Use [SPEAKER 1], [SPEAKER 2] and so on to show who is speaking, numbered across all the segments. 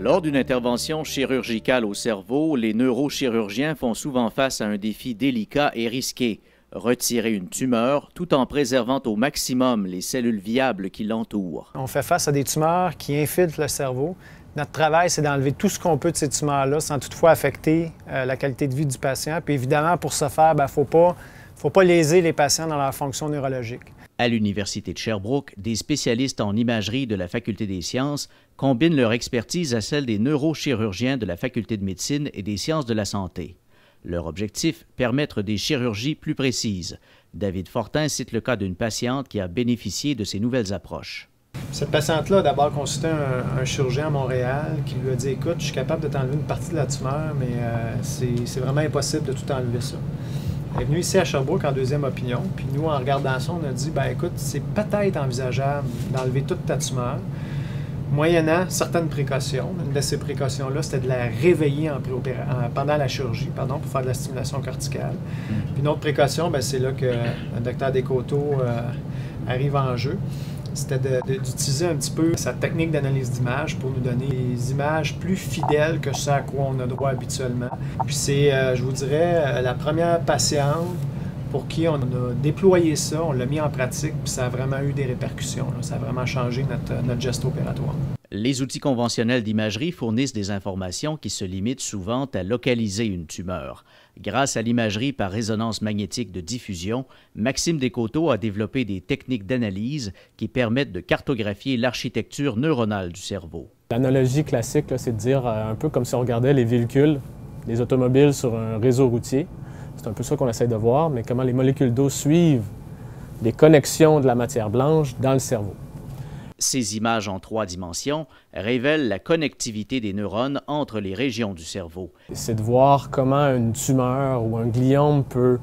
[SPEAKER 1] Lors d'une intervention chirurgicale au cerveau, les neurochirurgiens font souvent face à un défi délicat et risqué, retirer une tumeur tout en préservant au maximum les cellules viables qui l'entourent.
[SPEAKER 2] On fait face à des tumeurs qui infiltrent le cerveau. Notre travail, c'est d'enlever tout ce qu'on peut de ces tumeurs-là sans toutefois affecter la qualité de vie du patient. Puis évidemment, pour ce faire, il ne faut pas léser les patients dans leur fonction neurologique.
[SPEAKER 1] À l'Université de Sherbrooke, des spécialistes en imagerie de la Faculté des sciences combinent leur expertise à celle des neurochirurgiens de la Faculté de médecine et des sciences de la santé. Leur objectif, permettre des chirurgies plus précises. David Fortin cite le cas d'une patiente qui a bénéficié de ces nouvelles approches.
[SPEAKER 2] Cette patiente-là a d'abord consulté un chirurgien à Montréal qui lui a dit « Écoute, je suis capable de t'enlever une partie de la tumeur, mais c'est vraiment impossible de tout enlever ça. » Elle est venue ici à Sherbrooke en deuxième opinion, puis nous, en regardant ça, on a dit « Ben écoute, c'est peut-être envisageable d'enlever toute ta tumeur, moyennant certaines précautions. » Une de ces précautions-là, c'était de la réveiller pendant la chirurgie, pour faire de la stimulation corticale. Puis une autre précaution, c'est là que le docteur Descoteaux arrive en jeu. C'était d'utiliser un petit peu sa technique d'analyse d'image pour nous donner des images plus fidèles que ce à quoi on a droit habituellement. Puis c'est, je vous dirais, la première patiente pour qui on a déployé ça, on l'a mis en pratique, puis ça a vraiment eu des répercussions. Là. Ça a vraiment changé notre geste opératoire.
[SPEAKER 1] Les outils conventionnels d'imagerie fournissent des informations qui se limitent souvent à localiser une tumeur. Grâce à l'imagerie par résonance magnétique de diffusion, Maxime Descoteaux a développé des techniques d'analyse qui permettent de cartographier l'architecture neuronale du cerveau.
[SPEAKER 3] L'analogie classique, c'est de dire un peu comme si on regardait les véhicules, les automobiles sur un réseau routier. C'est un peu ça qu'on essaie de voir, mais comment les molécules d'eau suivent les connexions de la matière blanche dans le cerveau.
[SPEAKER 1] Ces images en 3 dimensions révèlent la connectivité des neurones entre les régions du cerveau.
[SPEAKER 3] C'est de voir comment une tumeur ou un gliome peut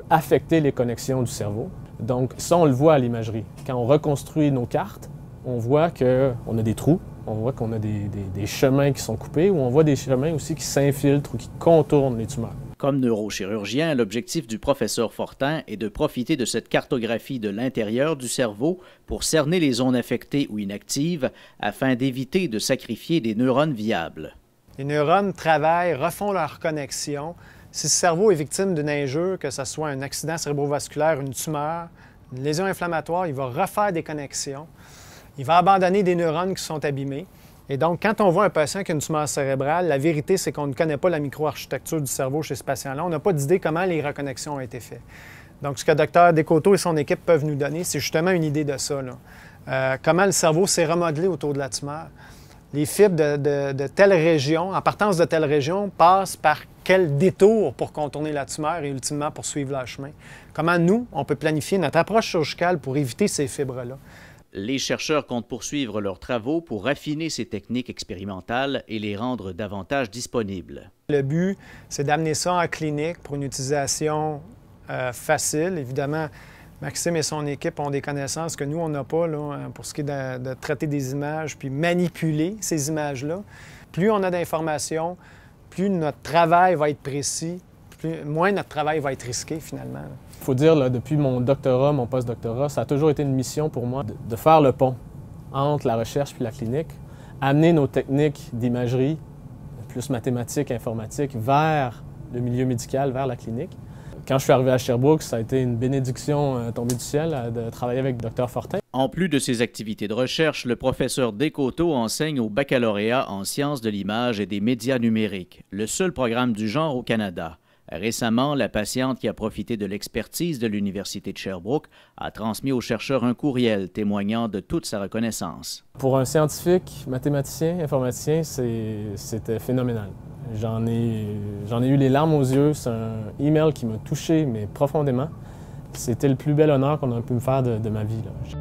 [SPEAKER 3] affecter les connexions du cerveau. Donc ça, on le voit à l'imagerie. Quand on reconstruit nos cartes, on voit qu'on a des trous, on voit qu'on a des chemins qui sont coupés, ou on voit des chemins aussi qui s'infiltrent ou qui contournent les tumeurs.
[SPEAKER 1] Comme neurochirurgien, l'objectif du professeur Fortin est de profiter de cette cartographie de l'intérieur du cerveau pour cerner les zones affectées ou inactives afin d'éviter de sacrifier des neurones viables.
[SPEAKER 2] Les neurones travaillent, refont leur connexion. Si le cerveau est victime d'une injure, que ce soit un accident cérébrovasculaire, une tumeur, une lésion inflammatoire, il va refaire des connexions. Il va abandonner des neurones qui sont abîmés. Et donc, quand on voit un patient qui a une tumeur cérébrale, la vérité, c'est qu'on ne connaît pas la microarchitecture du cerveau chez ce patient-là. On n'a pas d'idée comment les reconnexions ont été faites. Donc, ce que le Dr Descoteaux et son équipe peuvent nous donner, c'est justement une idée de ça. Comment le cerveau s'est remodelé autour de la tumeur. Les fibres de telle région, en partance de telle région, passent par quel détour pour contourner la tumeur et ultimement pour suivre leur chemin. Comment nous, on peut planifier notre approche chirurgicale pour éviter ces fibres-là.
[SPEAKER 1] Les chercheurs comptent poursuivre leurs travaux pour raffiner ces techniques expérimentales et les rendre davantage disponibles.
[SPEAKER 2] Le but, c'est d'amener ça en clinique pour une utilisation facile. Évidemment, Maxime et son équipe ont des connaissances que nous, on n'a pas là, pour ce qui est de traiter des images puis manipuler ces images-là. Plus on a d'informations, plus notre travail va être précis, moins notre travail va être risqué finalement.
[SPEAKER 3] Il faut dire, là, depuis mon doctorat, mon post-doctorat, ça a toujours été une mission pour moi de faire le pont entre la recherche et la clinique, amener nos techniques d'imagerie, plus mathématiques, informatiques, vers le milieu médical, vers la clinique. Quand je suis arrivé à Sherbrooke, ça a été une bénédiction tombée du ciel de travailler avec le Dr Fortin.
[SPEAKER 1] En plus de ses activités de recherche, le professeur Descoteaux enseigne au baccalauréat en sciences de l'image et des médias numériques, le seul programme du genre au Canada. Récemment, la patiente qui a profité de l'expertise de l'Université de Sherbrooke a transmis aux chercheurs un courriel témoignant de toute sa reconnaissance.
[SPEAKER 3] Pour un scientifique, mathématicien, informaticien, c'était phénoménal. J'en ai eu les larmes aux yeux. C'est un email qui m'a touché, mais profondément. C'était le plus bel honneur qu'on a pu me faire de ma vie, là.